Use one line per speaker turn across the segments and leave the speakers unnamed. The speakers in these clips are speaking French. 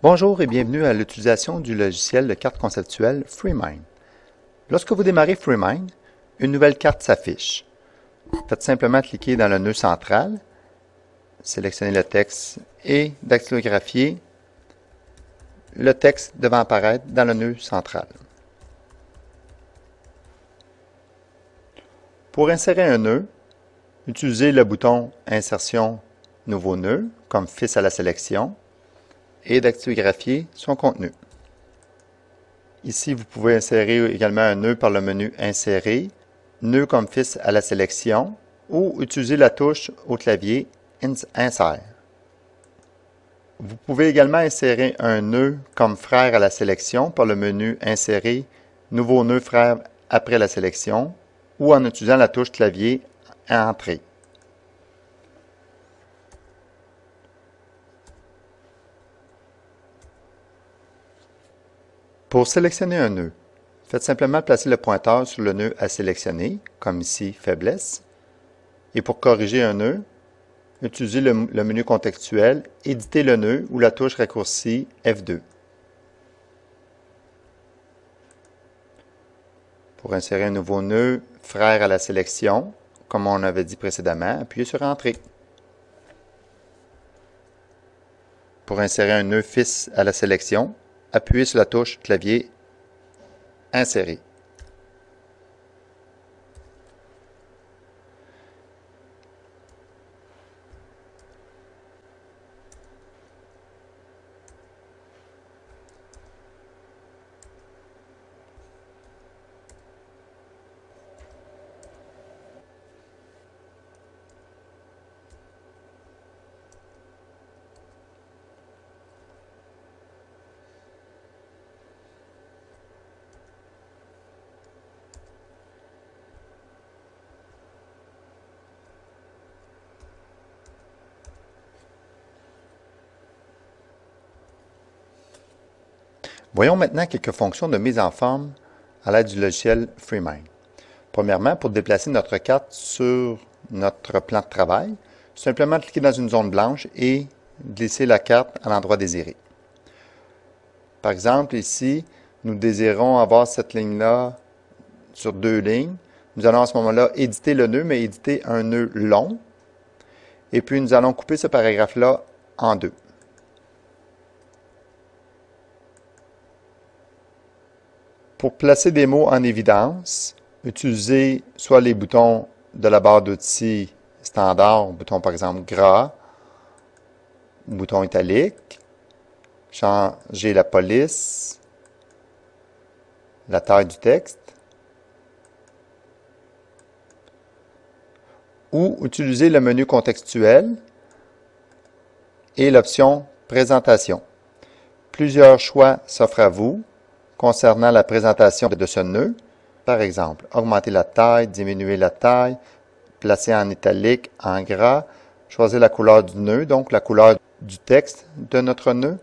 Bonjour et bienvenue à l'utilisation du logiciel de carte conceptuelle FreeMind. Lorsque vous démarrez FreeMind, une nouvelle carte s'affiche. Faites simplement cliquer dans le nœud central, sélectionnez le texte et dactylographier le texte devant apparaître dans le nœud central. Pour insérer un nœud, utilisez le bouton Insertion Nouveau nœud comme Fils à la sélection et dactylographier son contenu. Ici, vous pouvez insérer également un nœud par le menu Insérer, Nœud comme fils à la sélection ou utiliser la touche au clavier Insert. Vous pouvez également insérer un nœud comme frère à la sélection par le menu Insérer, Nouveau nœud frère après la sélection ou en utilisant la touche clavier Entrée. Pour sélectionner un nœud, faites simplement placer le pointeur sur le nœud à sélectionner, comme ici Faiblesse, et pour corriger un nœud, utilisez le menu contextuel Éditer le nœud ou la touche raccourcie F2. Pour insérer un nouveau nœud frère à la sélection, comme on avait dit précédemment, appuyez sur Entrée. Pour insérer un nœud fils à la sélection, appuyez sur la touche clavier Insérer. Voyons maintenant quelques fonctions de mise en forme à l'aide du logiciel FreeMind. Premièrement, pour déplacer notre carte sur notre plan de travail, simplement cliquer dans une zone blanche et glisser la carte à l'endroit désiré. Par exemple, ici, nous désirons avoir cette ligne-là sur 2 lignes. Nous allons à ce moment-là éditer le nœud, mais éditer un nœud long. Et puis, nous allons couper ce paragraphe-là en 2. Pour placer des mots en évidence, utilisez soit les boutons de la barre d'outils standard, bouton par exemple gras, bouton italique, changer la police, la taille du texte, ou utiliser le menu contextuel et l'option présentation. Plusieurs choix s'offrent à vous concernant la présentation de ce nœud. Par exemple, augmenter la taille, diminuer la taille, placer en italique, en gras, choisir la couleur du nœud, donc la couleur du texte de notre nœud,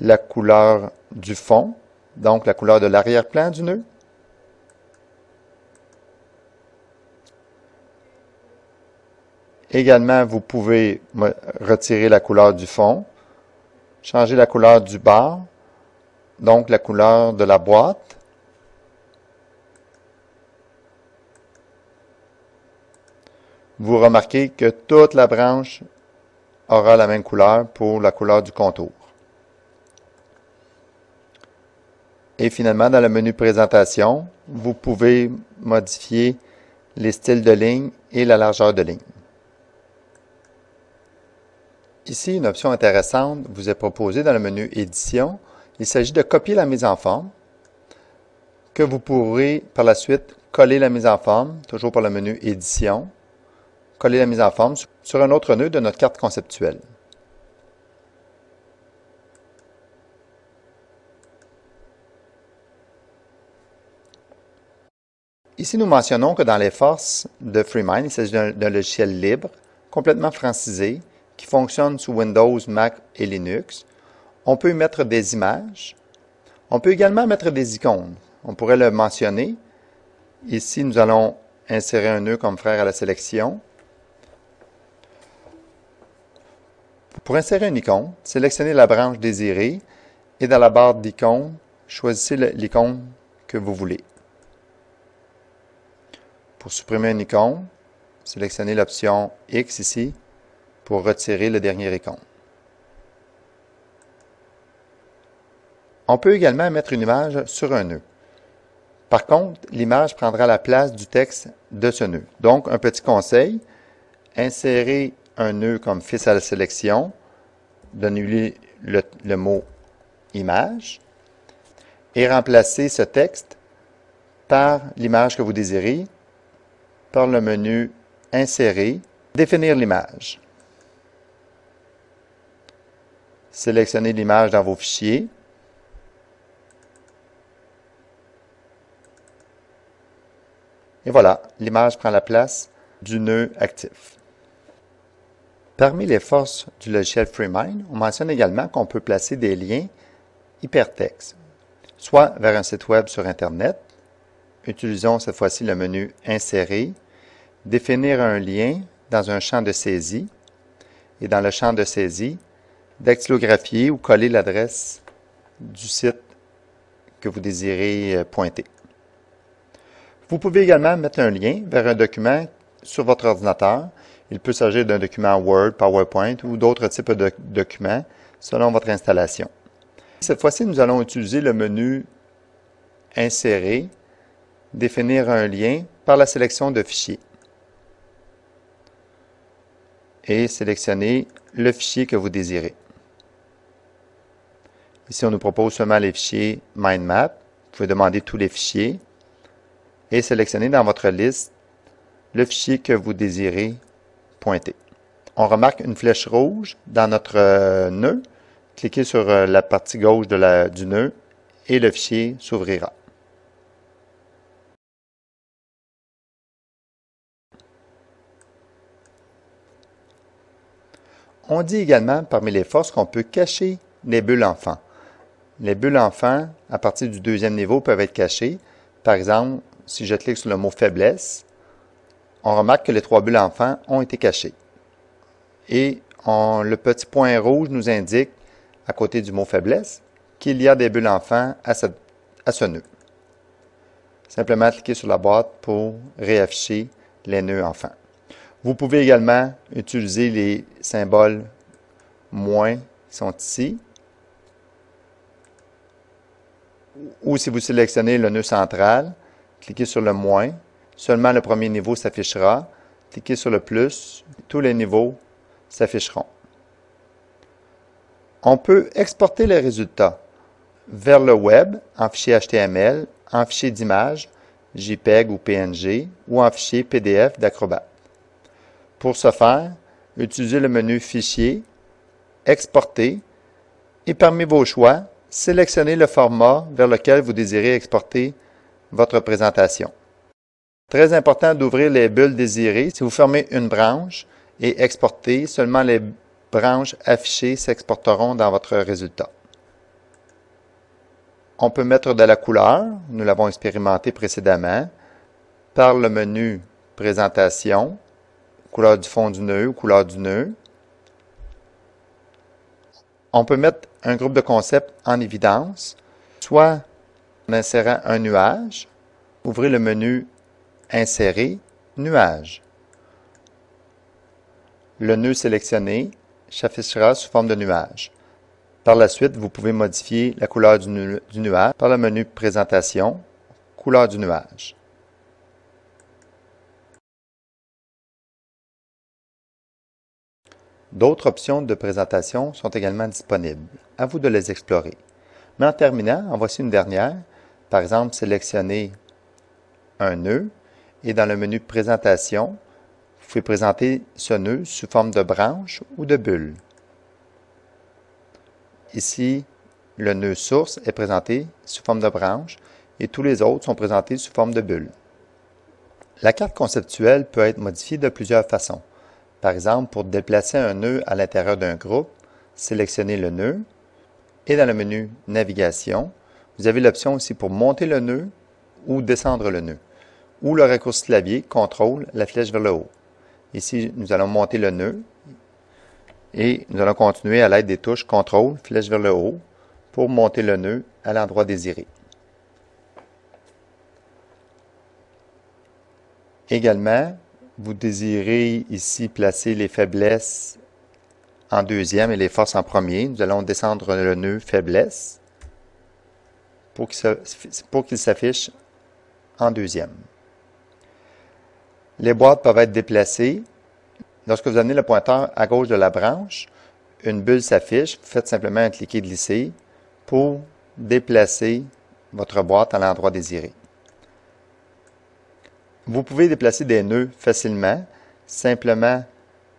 la couleur du fond, donc la couleur de l'arrière-plan du nœud, également, vous pouvez retirer la couleur du fond, changer la couleur du bas, donc la couleur de la boîte. Vous remarquez que toute la branche aura la même couleur pour la couleur du contour. Et finalement, dans le menu Présentation, vous pouvez modifier les styles de ligne et la largeur de ligne. Ici, une option intéressante vous est proposée dans le menu Édition. Il s'agit de copier la mise en forme, que vous pourrez par la suite coller la mise en forme, toujours par le menu Édition, coller la mise en forme sur un autre nœud de notre carte conceptuelle. Ici, nous mentionnons que dans les forces de FreeMind, il s'agit d'un logiciel libre, complètement francisé, qui fonctionne sous Windows, Mac et Linux. On peut y mettre des images. On peut également mettre des icônes. On pourrait le mentionner. Ici, nous allons insérer un nœud comme frère à la sélection. Pour insérer une icône, sélectionnez la branche désirée et dans la barre d'icônes, choisissez l'icône que vous voulez. Pour supprimer une icône, sélectionnez l'option X ici pour retirer le dernier icône. On peut également mettre une image sur un nœud. Par contre, l'image prendra la place du texte de ce nœud. Donc, un petit conseil, insérez un nœud comme fils à la sélection, donnez-lui le mot « image » et remplacez ce texte par l'image que vous désirez par le menu « Insérer », définir l'image. Sélectionnez l'image dans vos fichiers. Et voilà, l'image prend la place du nœud actif. Parmi les forces du logiciel FreeMind, on mentionne également qu'on peut placer des liens hypertextes, soit vers un site web sur Internet. Utilisons cette fois-ci le menu « Insérer », définir un lien dans un champ de saisie et dans le champ de saisie, dactylographier ou coller l'adresse du site que vous désirez pointer. Vous pouvez également mettre un lien vers un document sur votre ordinateur. Il peut s'agir d'un document Word, PowerPoint ou d'autres types de documents selon votre installation. Cette fois-ci, nous allons utiliser le menu « Insérer », définir un lien par la sélection de fichiers et sélectionner le fichier que vous désirez. Ici, on nous propose seulement les fichiers MindMap. Vous pouvez demander tous les fichiers et sélectionner dans votre liste le fichier que vous désirez pointer. On remarque une flèche rouge dans notre nœud. Cliquez sur la partie gauche du nœud et le fichier s'ouvrira. On dit également parmi les forces qu'on peut cacher les bulles enfants. Les bulles enfants, à partir du deuxième niveau, peuvent être cachées. Par exemple, si je clique sur le mot « faiblesse », on remarque que les 3 bulles enfants ont été cachées. Et le petit point rouge nous indique, à côté du mot « faiblesse », qu'il y a des bulles enfants à ce nœud. Simplement cliquez sur la boîte pour réafficher les nœuds enfants. Vous pouvez également utiliser les symboles moins qui sont ici. Ou si vous sélectionnez le nœud central, cliquez sur le moins. Seulement le premier niveau s'affichera. Cliquez sur le plus. Tous les niveaux s'afficheront. On peut exporter les résultats vers le web en fichier HTML, en fichier d'image, JPEG ou PNG, ou en fichier PDF d'Acrobat. Pour ce faire, utilisez le menu Fichier, Exporter, et parmi vos choix, sélectionnez le format vers lequel vous désirez exporter votre présentation. Très important d'ouvrir les bulles désirées. Si vous fermez une branche et exportez, seulement les branches affichées s'exporteront dans votre résultat. On peut mettre de la couleur, nous l'avons expérimenté précédemment, par le menu Présentation, couleur du fond du nœud ou couleur du nœud. On peut mettre un groupe de concepts en évidence, soit en insérant un nuage. Ouvrez le menu Insérer, Nuage. Le nœud sélectionné s'affichera sous forme de nuage. Par la suite, vous pouvez modifier la couleur du nuage par le menu Présentation, couleur du nuage. D'autres options de présentation sont également disponibles. À vous de les explorer. Mais en terminant, en voici une dernière. Par exemple, sélectionnez un nœud et dans le menu Présentation, vous pouvez présenter ce nœud sous forme de branche ou de bulle. Ici, le nœud source est présenté sous forme de branche et tous les autres sont présentés sous forme de bulle. La carte conceptuelle peut être modifiée de plusieurs façons. Par exemple, pour déplacer un nœud à l'intérieur d'un groupe, sélectionnez le nœud et dans le menu Navigation, vous avez l'option aussi pour monter le nœud ou descendre le nœud, ou le raccourci clavier CTRL, la flèche vers le haut. Ici, nous allons monter le nœud Et nous allons continuer à l'aide des touches CTRL, flèche vers le haut, pour monter le nœud à l'endroit désiré. Également, vous désirez ici placer les faiblesses en deuxième et les forces en premier. Nous allons descendre le nœud faiblesse pour qu'il s'affiche en deuxième. Les boîtes peuvent être déplacées. Lorsque vous amenez le pointeur à gauche de la branche, une bulle s'affiche. Faites simplement un cliquer glisser pour déplacer votre boîte à l'endroit désiré. Vous pouvez déplacer des nœuds facilement, simplement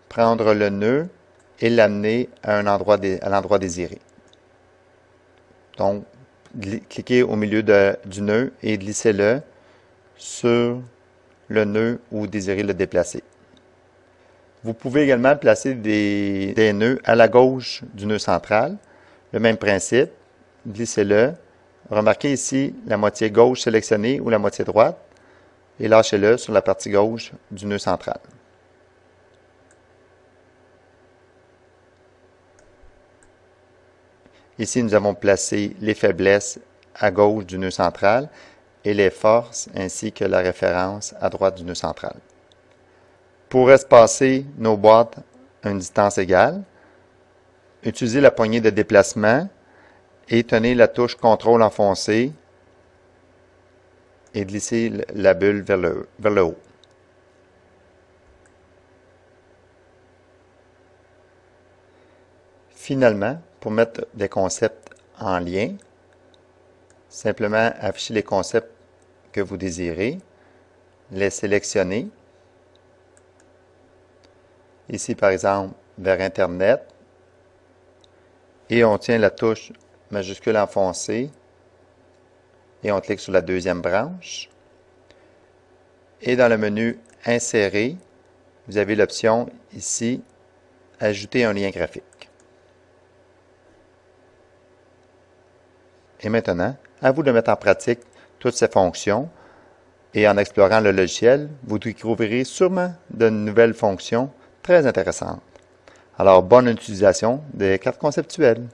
prendre le nœud et l'amener à l'endroit désiré. Donc, cliquez au milieu du nœud et glissez-le sur le nœud où vous désirez le déplacer. Vous pouvez également placer des nœuds à la gauche du nœud central. Le même principe, glissez-le. Remarquez ici la moitié gauche sélectionnée ou la moitié droite et lâchez-le sur la partie gauche du nœud central. Ici, nous avons placé les faiblesses à gauche du nœud central et les forces ainsi que la référence à droite du nœud central. Pour espacer nos boîtes à une distance égale, utilisez la poignée de déplacement et tenez la touche CTRL enfoncée et glissez la bulle vers le haut. Finalement, pour mettre des concepts en lien, simplement afficher les concepts que vous désirez, les sélectionner. Ici, par exemple, vers Internet. Et on tient la touche majuscule enfoncée et on clique sur la deuxième branche. Et dans le menu Insérer, vous avez l'option ici, Ajouter un lien graphique. Et maintenant, à vous de mettre en pratique toutes ces fonctions et en explorant le logiciel, vous découvrirez sûrement de nouvelles fonctions très intéressantes. Alors, bonne utilisation des cartes conceptuelles.